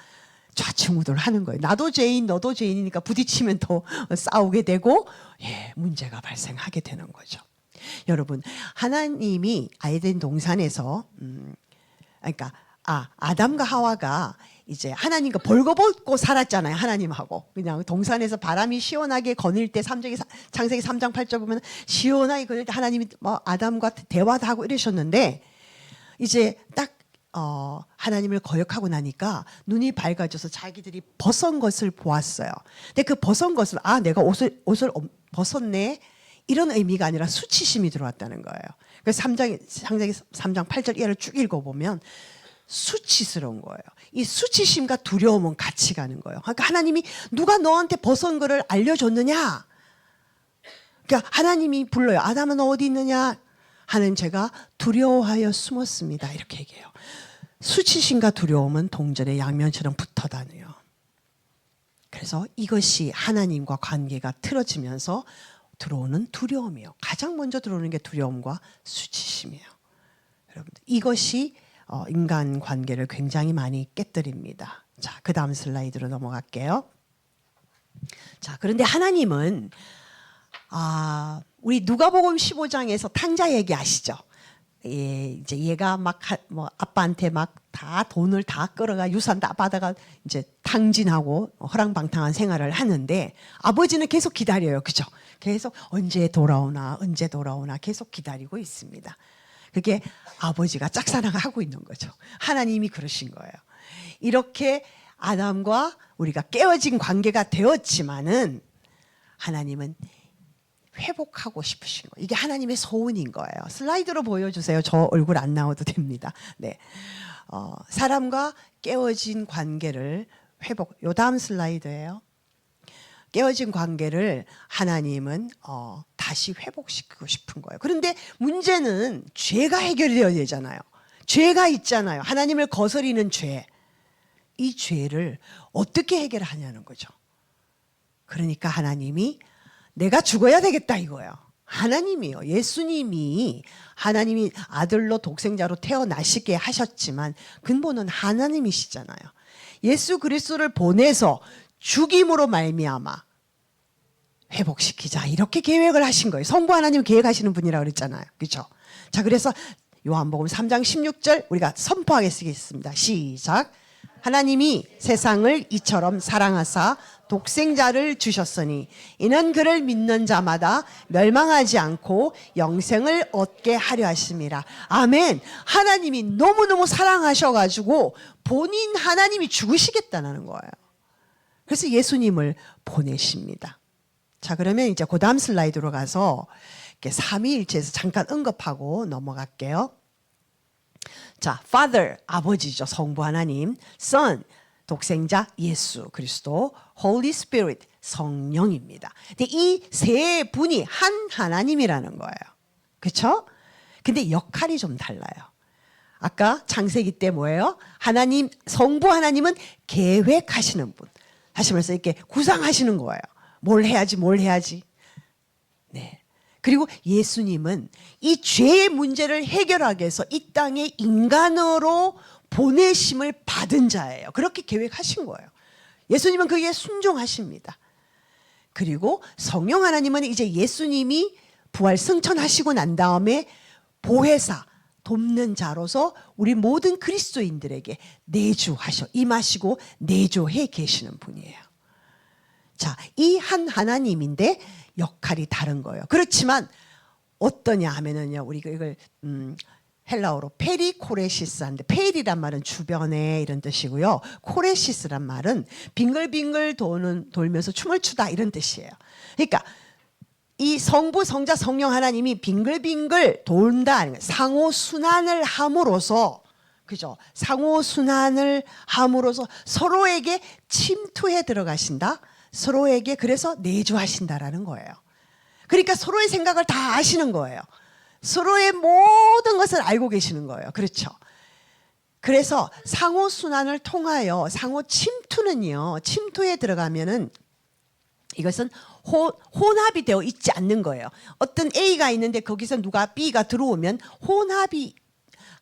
좌충우돌하는 거예요. 나도 죄인, 너도 죄인이니까 부딪히면 더 싸우게 되고 문제가 발생하게 되는 거죠. 여러분, 하나님이 에덴 동산에서 그러니까 아담과 하와가 이제 하나님과 벌거벗고 살았잖아요. 하나님하고 그냥 동산에서 바람이 시원하게 거닐 때 창세기 3장 8절 보면 시원하게 거닐 때 하나님이 아담과 대화도 하고 이러셨는데 이제 딱 하나님을 거역하고 나니까 눈이 밝아져서 자기들이 벗은 것을 보았어요. 근데 그 벗은 것을 내가 옷을 벗었네 이런 의미가 아니라 수치심이 들어왔다는 거예요. 그래서 창세기 3장 8절 이하를 쭉 읽어보면 수치스러운 거예요. 이 수치심과 두려움은 같이 가는 거예요. 그러니까 하나님이 누가 너한테 벗은 거를 알려줬느냐? 그러니까 하나님이 불러요. 아담아 너 어디 있느냐? 하나님 제가 두려워하여 숨었습니다. 이렇게 얘기해요. 수치심과 두려움은 동전의 양면처럼 붙어 다녀요. 그래서 이것이 하나님과 관계가 틀어지면서 들어오는 두려움이에요. 가장 먼저 들어오는 게 두려움과 수치심이에요. 여러분들 이것이 인간 관계를 굉장히 많이 깨뜨립니다. 자, 그 다음 슬라이드로 넘어갈게요. 자, 그런데 하나님은 우리 누가복음 15장에서 탕자 얘기 아시죠? 이제 얘가 막 아빠한테 막 다 돈을 다 끌어가 유산 다 받아가 이제 탕진하고 허랑방탕한 생활을 하는데 아버지는 계속 기다려요, 그죠? 계속 언제 돌아오나 계속 기다리고 있습니다. 그게 아버지가 짝사랑하고 있는 거죠. 하나님이 그러신 거예요. 이렇게 아담과 우리가 깨어진 관계가 되었지만은 하나님은 회복하고 싶으신 거예요. 이게 하나님의 소원인 거예요. 슬라이드로 보여주세요. 저 얼굴 안 나와도 됩니다. 네, 사람과 깨어진 관계를 요 다음 슬라이드예요. 깨어진 관계를 하나님은 다시 회복시키고 싶은 거예요. 그런데 문제는 죄가 해결되어야 되잖아요. 죄가 있잖아요. 하나님을 거스리는 죄. 이 죄를 어떻게 해결하냐는 거죠. 그러니까 하나님이 내가 죽어야 되겠다 이거예요. 하나님이요. 예수님이 하나님이 아들로 독생자로 태어나시게 하셨지만 근본은 하나님이시잖아요. 예수 그리스도를 보내서 죽임으로 말미암아 회복시키자 이렇게 계획을 하신 거예요. 성부 하나님 계획하시는 분이라고 그랬잖아요. 그렇죠? 자, 그래서 요한복음 3장 16절 우리가 선포하겠습니다. 시작. 하나님이 세상을 이처럼 사랑하사 독생자를 주셨으니 이는 그를 믿는 자마다 멸망하지 않고 영생을 얻게 하려 하심이라. 아멘. 하나님이 너무너무 사랑하셔가지고 본인 하나님이 죽으시겠다는 거예요. 그래서 예수님을 보내십니다. 자, 그러면 이제 그 다음 슬라이드로 가서 삼위일체에서 잠깐 언급하고 넘어갈게요. 자, Father, 아버지죠. 성부 하나님. Son, 독생자 예수 그리스도. Holy Spirit, 성령입니다. 근데 이 세 분이 한 하나님이라는 거예요. 그렇죠? 근데 역할이 좀 달라요. 아까 창세기 때 뭐예요? 하나님, 성부 하나님은 계획하시는 분. 다시 말해서 이렇게 구상하시는 거예요. 뭘 해야지. 네. 그리고 예수님은 이 죄의 문제를 해결하기 위해서 이 땅에 인간으로 보내심을 받은 자예요. 그렇게 계획하신 거예요. 예수님은 그게 순종하십니다. 그리고 성령 하나님은 이제 예수님이 부활 승천하시고 난 다음에 보혜사, 돕는 자로서 우리 모든 그리스도인들에게 임하시고 내주해 계시는 분이에요. 자, 이 한 하나님인데 역할이 다른 거예요. 그렇지만 어떠냐 하면은요, 우리가 이걸 헬라어로 페리코레시스한데, 페리란 말은 주변에 이런 뜻이고요. 코레시스란 말은 빙글빙글 돌면서 춤을 추다 이런 뜻이에요. 그러니까 이 성부, 성자, 성령 하나님이 빙글빙글 돈다, 상호 순환을 함으로써, 그죠? 상호 순환을 함으로써 서로에게 침투해 들어가신다. 서로에게 그래서 내주하신다라는 거예요. 그러니까 서로의 생각을 다 아시는 거예요. 서로의 모든 것을 알고 계시는 거예요. 그렇죠? 그래서 상호 순환을 통하여 상호 침투는요, 침투에 들어가면은 이것은 혼합이 되어 있지 않는 거예요. 어떤 A가 있는데 거기서 누가 B가 들어오면 혼합이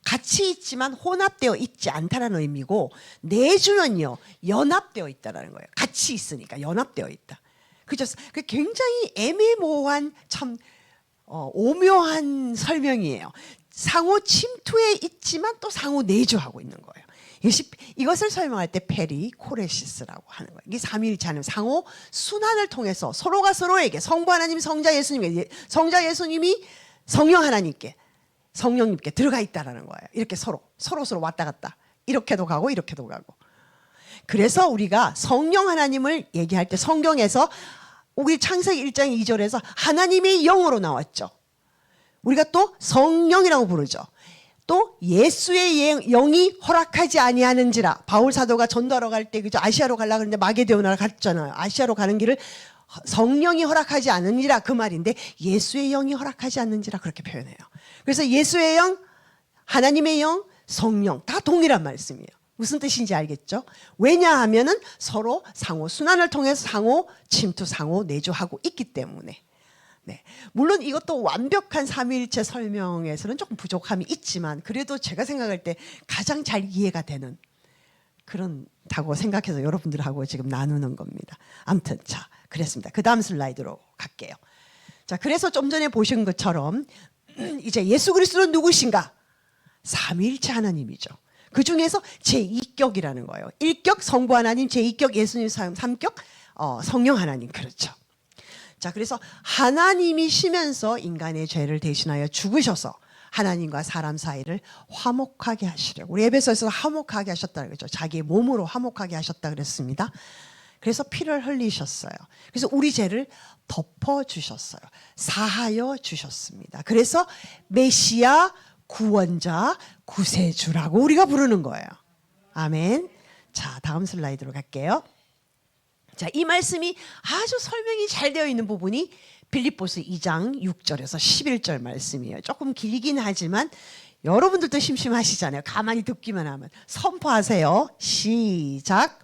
같이 있지만 혼합되어 있지 않다라는 의미고, 내주는요 연합되어 있다라는 거예요. 같이 있으니까 연합되어 있다. 그죠? 굉장히 애매모호한 참 오묘한 설명이에요. 상호 침투에 있지만 또 상호 내주하고 있는 거예요. 이것을 설명할 때 페리코레시스라고 하는 거예요. 이게 삼위일체 하나님 상호 순환을 통해서 서로가 서로에게, 성부 하나님, 성자 예수님에게, 성자 예수님이 성령 하나님께, 성령님께 들어가 있다라는 거예요. 이렇게 서로 왔다 갔다, 이렇게도 가고 이렇게도 가고. 그래서 우리가 성령 하나님을 얘기할 때 성경에서 우리 창세기 1장 2절에서 하나님의 영으로 나왔죠. 우리가 또 성령이라고 부르죠. 또 예수의 영이 허락하지 아니하는지라, 바울 사도가 전도하러 갈 때, 그죠? 아시아로 가려고 했는데 마게도냐로 갔잖아요. 아시아로 가는 길을 성령이 허락하지 않느니라, 그 말인데 예수의 영이 허락하지 않는지라 그렇게 표현해요. 그래서 예수의 영, 하나님의 영, 성령 다 동일한 말씀이에요. 무슨 뜻인지 알겠죠? 왜냐하면은 서로 상호 순환을 통해서 상호 침투, 상호 내주하고 있기 때문에. 네. 물론 이것도 완벽한 삼위일체 설명에서는 조금 부족함이 있지만, 그래도 제가 생각할 때 가장 잘 이해가 되는 그런다고 생각해서 여러분들하고 지금 나누는 겁니다. 아무튼 자, 그랬습니다. 그 다음 슬라이드로 갈게요. 자, 그래서 좀 전에 보신 것처럼 이제 예수 그리스도는 누구신가? 삼위일체 하나님이죠. 그 중에서 제2격이라는 거예요. 1격 성부 하나님, 제2격 예수님, 3격 성령 하나님. 그렇죠. 자, 그래서 하나님이시면서 인간의 죄를 대신하여 죽으셔서 하나님과 사람 사이를 화목하게 하시려고, 우리 에베소에서 화목하게 하셨다는 거죠. 자기의 몸으로 화목하게 하셨다 그랬습니다. 그래서 피를 흘리셨어요. 그래서 우리 죄를 덮어주셨어요. 사하여 주셨습니다. 그래서 메시아, 구원자, 구세주라고 우리가 부르는 거예요. 아멘. 자, 다음 슬라이드로 갈게요. 자, 이 말씀이 아주 설명이 잘 되어 있는 부분이 빌립보서 2장 6절에서 11절 말씀이에요. 조금 길긴 하지만 여러분들도 심심하시잖아요. 가만히 듣기만 하면. 선포하세요. 시작.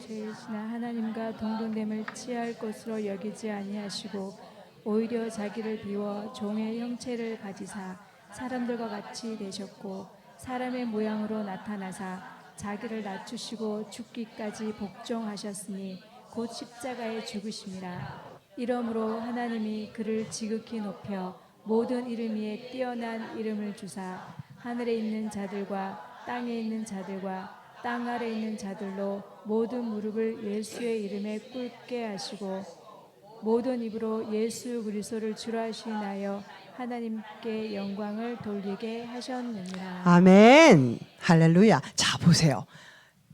죄이시나 하나님과 동등됨을 취할 것으로 여기지 아니하시고 오히려 자기를 비워 종의 형체를 가지사 사람들과 같이 되셨고 사람의 모양으로 나타나사 자기를 낮추시고 죽기까지 복종하셨으니 곧 십자가에 죽으심이라. 이러므로 하나님이 그를 지극히 높여 모든 이름 위에 뛰어난 이름을 주사 하늘에 있는 자들과 땅에 있는 자들과 땅 아래 있는 자들로 모든 무릎을 예수의 이름에 꿇게 하시고 모든 입으로 예수 그리스도를 주라 하시나여 하나님께 영광을 돌리게 하셨느니라. 아멘. 할렐루야. 자, 보세요.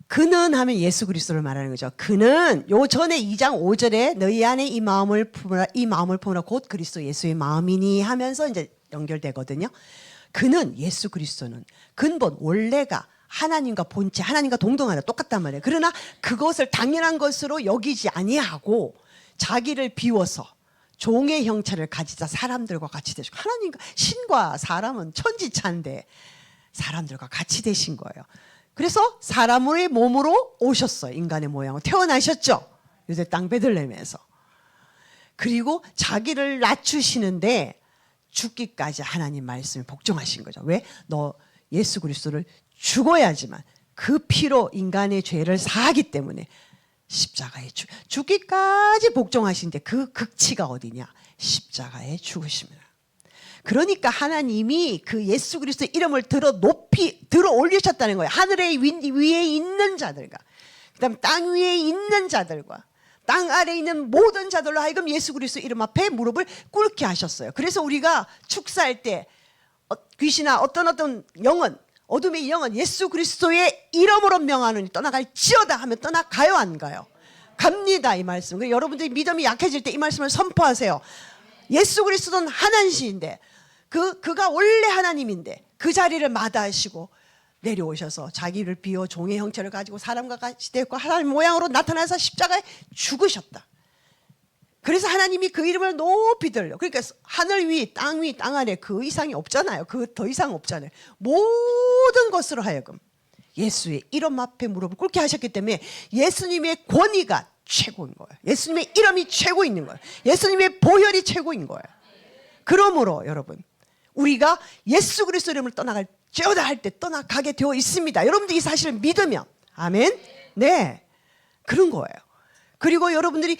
그는 하면 예수 그리스도를 말하는 거죠. 그는 요 전에 2장 5절에 너희 안에 이 마음을 품으라 곧 그리스도 예수의 마음이니 하면서 이제 연결되거든요. 그는 예수 그리스도는 근본 원래가 하나님과 본체, 하나님과 동등하다, 똑같단 말이에요. 그러나 그것을 당연한 것으로 여기지 아니하고 자기를 비워서 종의 형체를 가지자 사람들과 같이 되시고, 하나님과 신과 사람은 천지차인데 사람들과 같이 되신 거예요. 그래서 사람의 몸으로 오셨어요. 인간의 모양으로 태어나셨죠. 유대 땅 베들레헴에서. 그리고 자기를 낮추시는데 죽기까지 하나님 말씀을 복종하신 거죠. 왜? 너 예수 그리스도를 죽어야지만 그 피로 인간의 죄를 사하기 때문에 십자가에 죽기까지 복종하신데 그 극치가 어디냐? 십자가에 죽으십니다. 그러니까 하나님이 그 예수 그리스도의 이름을 들어 올리셨다는 거예요. 하늘의 위에 있는 자들과 그다음 땅 위에 있는 자들과 땅 아래에 있는 모든 자들로 하여금 예수 그리스도 이름 앞에 무릎을 꿇게 하셨어요. 그래서 우리가 축사할 때 귀신아 어떤 영은 어둠의 영은 예수 그리스도의 이름으로 명하노니 떠나갈지어다 하면 떠나가요 안 가요? 갑니다. 이 말씀. 여러분들이 믿음이 약해질 때 이 말씀을 선포하세요. 예수 그리스도는 하나님이신데 그가 원래 하나님인데 그 자리를 마다하시고 내려오셔서 자기를 비워 종의 형체를 가지고 사람과 같이 되었고 하나님 모양으로 나타나서 십자가에 죽으셨다. 그래서 하나님이 그 이름을 높이 들려. 그러니까 하늘 위, 땅 위, 땅 아래 그 이상이 없잖아요. 그 더 이상 없잖아요. 모든 것으로 하여금 예수의 이름 앞에 무릎을 꿇게 하셨기 때문에 예수님의 권위가 최고인 거예요. 예수님의 이름이 최고 있는 거예요. 예수님의 보혈이 최고인 거예요. 그러므로 여러분 우리가 예수 그리스도 이름을 떠나갈지어다 할 때 떠나가게 되어 있습니다. 여러분들이 이 사실을 믿으면 아멘. 네, 그런 거예요. 그리고 여러분들이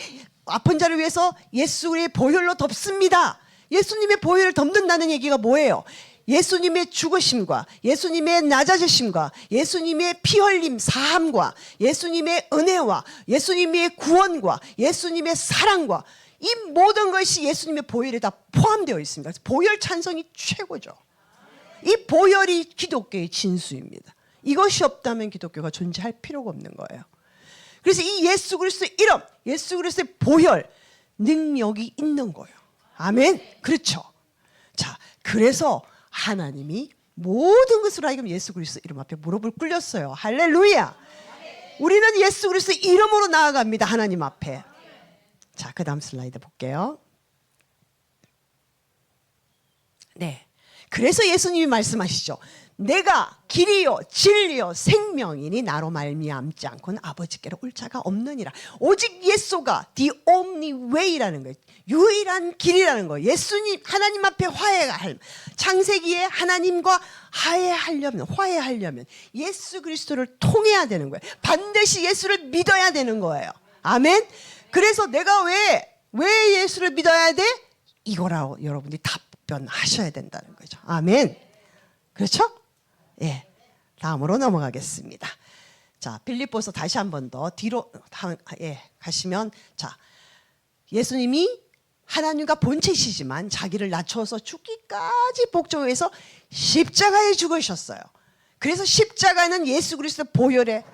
아픈 자를 위해서 예수의 보혈로 덮습니다. 예수님의 보혈을 덮는다는 얘기가 뭐예요? 예수님의 죽으심과 예수님의 낮아지심과 예수님의 피 흘림 사함과 예수님의 은혜와 예수님의 구원과 예수님의 사랑과 이 모든 것이 예수님의 보혈에 다 포함되어 있습니다. 그래서 보혈 찬송이 최고죠. 이 보혈이 기독교의 진수입니다. 이것이 없다면 기독교가 존재할 필요가 없는 거예요. 그래서 이 예수 그리스도의 이름, 예수 그리스도의 보혈 능력이 있는 거예요. 아멘. 그렇죠. 자, 그래서 하나님이 모든 것으로 하여금 예수 그리스도 이름 앞에 무릎을 꿇렸어요. 할렐루야. 우리는 예수 그리스도 이름으로 나아갑니다. 하나님 앞에. 자, 그 다음 슬라이드 볼게요. 네. 그래서 예수님이 말씀하시죠. 내가 길이요 진리요 생명이니 나로 말미암지 않고는 아버지께로 올 자가 없느니라. 오직 예수가 the only way라는 거예요. 유일한 길이라는 거예요. 예수님 하나님 앞에 화해할 창세기에 하나님과 화해하려면 예수 그리스도를 통해야 되는 거예요. 반드시 예수를 믿어야 되는 거예요. 아멘. 그래서 내가 왜 예수를 믿어야 돼? 이거라고 여러분들이 답변하셔야 된다는 거죠. 아멘. 그렇죠? 예. 다음으로 넘어가겠습니다. 자, 빌립보서 다시 한 번 더 뒤로 가시면 자, 예수님이 하나님과 본체시지만 자기를 낮춰서 죽기까지 복종해서 십자가에 죽으셨어요. 그래서 십자가는 예수 그리스도 보혈의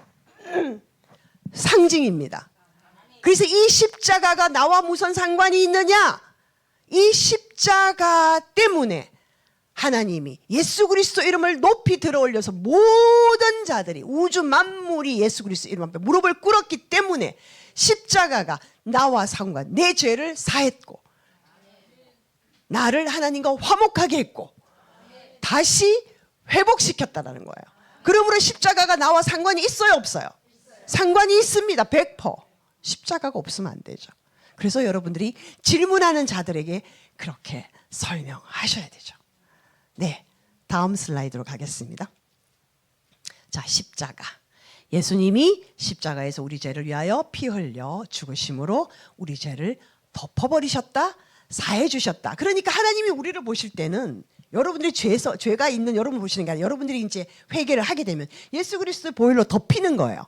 상징입니다. 그래서 이 십자가가 나와 무슨 상관이 있느냐? 이 십자가 때문에 하나님이 예수 그리스도 이름을 높이 들어올려서 모든 자들이 우주 만물이 예수 그리스도 이름 앞에 무릎을 꿇었기 때문에 십자가가 나와 상관 내 죄를 사했고 나를 하나님과 화목하게 했고 다시 회복시켰다는 거예요. 그러므로 십자가가 나와 상관이 있어요 없어요? 상관이 있습니다. 100%. 십자가가 없으면 안 되죠. 그래서 여러분들이 질문하는 자들에게 그렇게 설명하셔야 되죠. 네, 다음 슬라이드로 가겠습니다. 자, 십자가. 예수님이 십자가에서 우리 죄를 위하여 피 흘려 죽으심으로 우리 죄를 덮어버리셨다, 사해 주셨다. 그러니까 하나님이 우리를 보실 때는 여러분들이 죄가 있는 여러분을 보시는 게 아니라 여러분들이 이제 회개를 하게 되면 예수 그리스도의 보혈로 덮이는 거예요.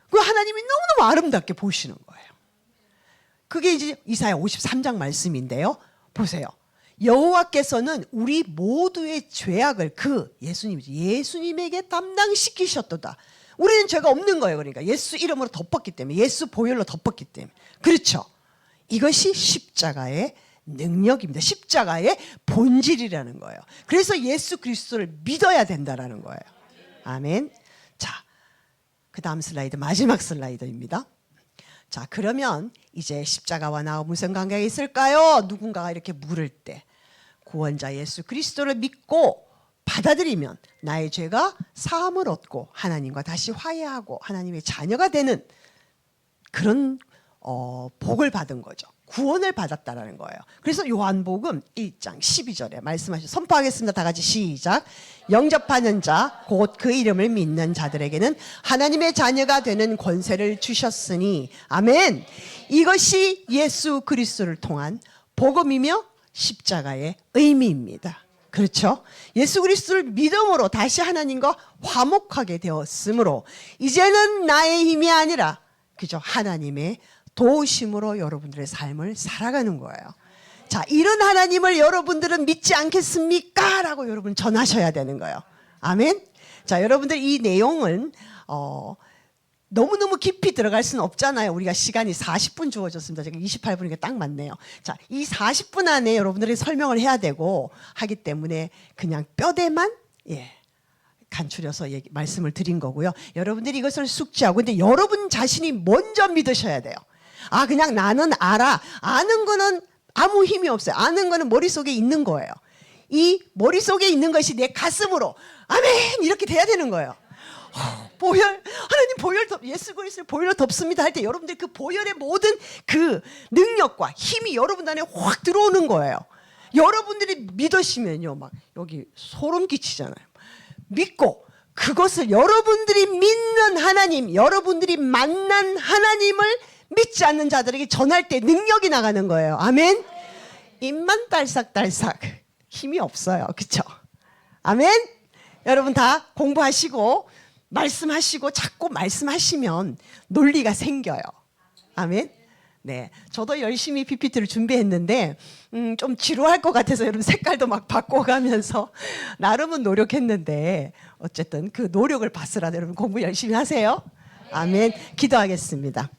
그 하나님이 너무너무 아름답게 보시는 거예요. 그게 이제 이사야 53장 말씀인데요. 보세요. 여호와께서는 우리 모두의 죄악을 예수님에게 담당시키셨도다. 우리는 죄가 없는 거예요. 그러니까 예수 이름으로 덮었기 때문에 예수 보혈로 덮었기 때문에. 그렇죠. 이것이 십자가의 능력입니다. 십자가의 본질이라는 거예요. 그래서 예수 그리스도를 믿어야 된다라는 거예요. 아멘. 자, 그 다음 슬라이드 마지막 슬라이드입니다. 자, 그러면 이제 십자가와 나와 무슨 관계가 있을까요? 누군가가 이렇게 물을 때 구원자 예수 그리스도를 믿고 받아들이면 나의 죄가 사함을 얻고 하나님과 다시 화해하고 하나님의 자녀가 되는 그런 복을 받은 거죠. 구원을 받았다라는 거예요. 그래서 요한복음 1장 12절에 말씀하셔서 선포하겠습니다. 다 같이 시작. 영접하는 자 곧 그 이름을 믿는 자들에게는 하나님의 자녀가 되는 권세를 주셨으니 아멘. 이것이 예수 그리스도를 통한 복음이며 십자가의 의미입니다. 그렇죠? 예수 그리스도를 믿음으로 다시 하나님과 화목하게 되었으므로 이제는 나의 힘이 아니라 그죠? 하나님의 도우심으로 여러분들의 삶을 살아가는 거예요. 자, 이런 하나님을 여러분들은 믿지 않겠습니까? 라고 여러분 전하셔야 되는 거예요. 아멘. 자, 여러분들 이 내용은 너무너무 깊이 들어갈 수는 없잖아요. 우리가 시간이 40분 주어졌습니다. 지금 28분이니까 딱 맞네요. 자, 이 40분 안에 여러분들이 설명을 해야 되고 하기 때문에 그냥 뼈대만 간추려서 말씀을 드린 거고요. 여러분들이 이것을 숙지하고, 근데 여러분 자신이 먼저 믿으셔야 돼요. 아, 그냥 나는 알아. 아는 거는 아무 힘이 없어요. 아는 거는 머릿속에 있는 거예요. 이 머릿속에 있는 것이 내 가슴으로 아멘 이렇게 돼야 되는 거예요. 보혈, 하나님 보혈 예수 그리스도를 보혈로 덮습니다 할 때 여러분들 그 보혈의 모든 그 능력과 힘이 여러분 안에 확 들어오는 거예요. 여러분들이 믿으시면요, 막 여기 소름 끼치잖아요. 믿고 그것을 여러분들이 믿는 하나님, 여러분들이 만난 하나님을 믿지 않는 자들에게 전할 때 능력이 나가는 거예요. 아멘. 입만 딸싹딸싹 힘이 없어요. 그렇죠? 아멘. 여러분 다 공부하시고 말씀하시고 자꾸 말씀하시면 논리가 생겨요. 아멘. 네, 저도 열심히 PPT를 준비했는데 좀 지루할 것 같아서 여러분 색깔도 막 바꿔가면서 나름은 노력했는데 어쨌든 그 노력을 봤으라도 여러분 공부 열심히 하세요. 아멘. 기도하겠습니다.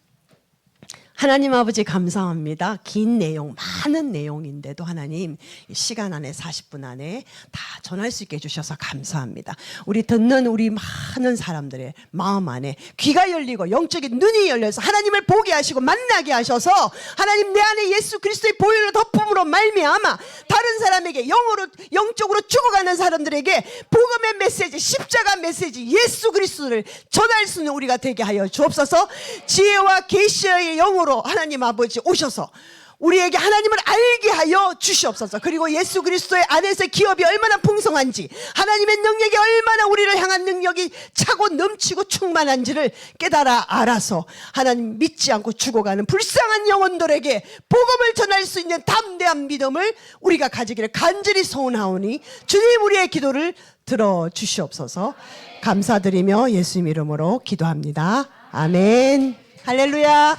하나님 아버지 감사합니다. 긴 내용, 많은 내용인데도 하나님 시간 안에 40분 안에 다 전할 수 있게 해주셔서 감사합니다. 우리 듣는 우리 많은 사람들의 마음 안에 귀가 열리고 영적인 눈이 열려서 하나님을 보게 하시고 만나게 하셔서 하나님 내 안에 예수 그리스도의 보혈로 덮음으로 말미암아 다른 사람에게 영적으로 죽어가는 사람들에게 복음의 메시지, 십자가 메시지, 예수 그리스도를 전할 수 있는 우리가 되게 하여 주옵소서. 지혜와 계시의 영으로 하나님 아버지 오셔서 우리에게 하나님을 알게 하여 주시옵소서. 그리고 예수 그리스도의 안에서의 기업이 얼마나 풍성한지, 하나님의 능력이 얼마나 우리를 향한 능력이 차고 넘치고 충만한지를 깨달아 알아서 하나님 믿지 않고 죽어가는 불쌍한 영혼들에게 복음을 전할 수 있는 담대한 믿음을 우리가 가지기를 간절히 소원하오니 주님 우리의 기도를 들어주시옵소서. 감사드리며 예수님 이름으로 기도합니다. 아멘. 할렐루야.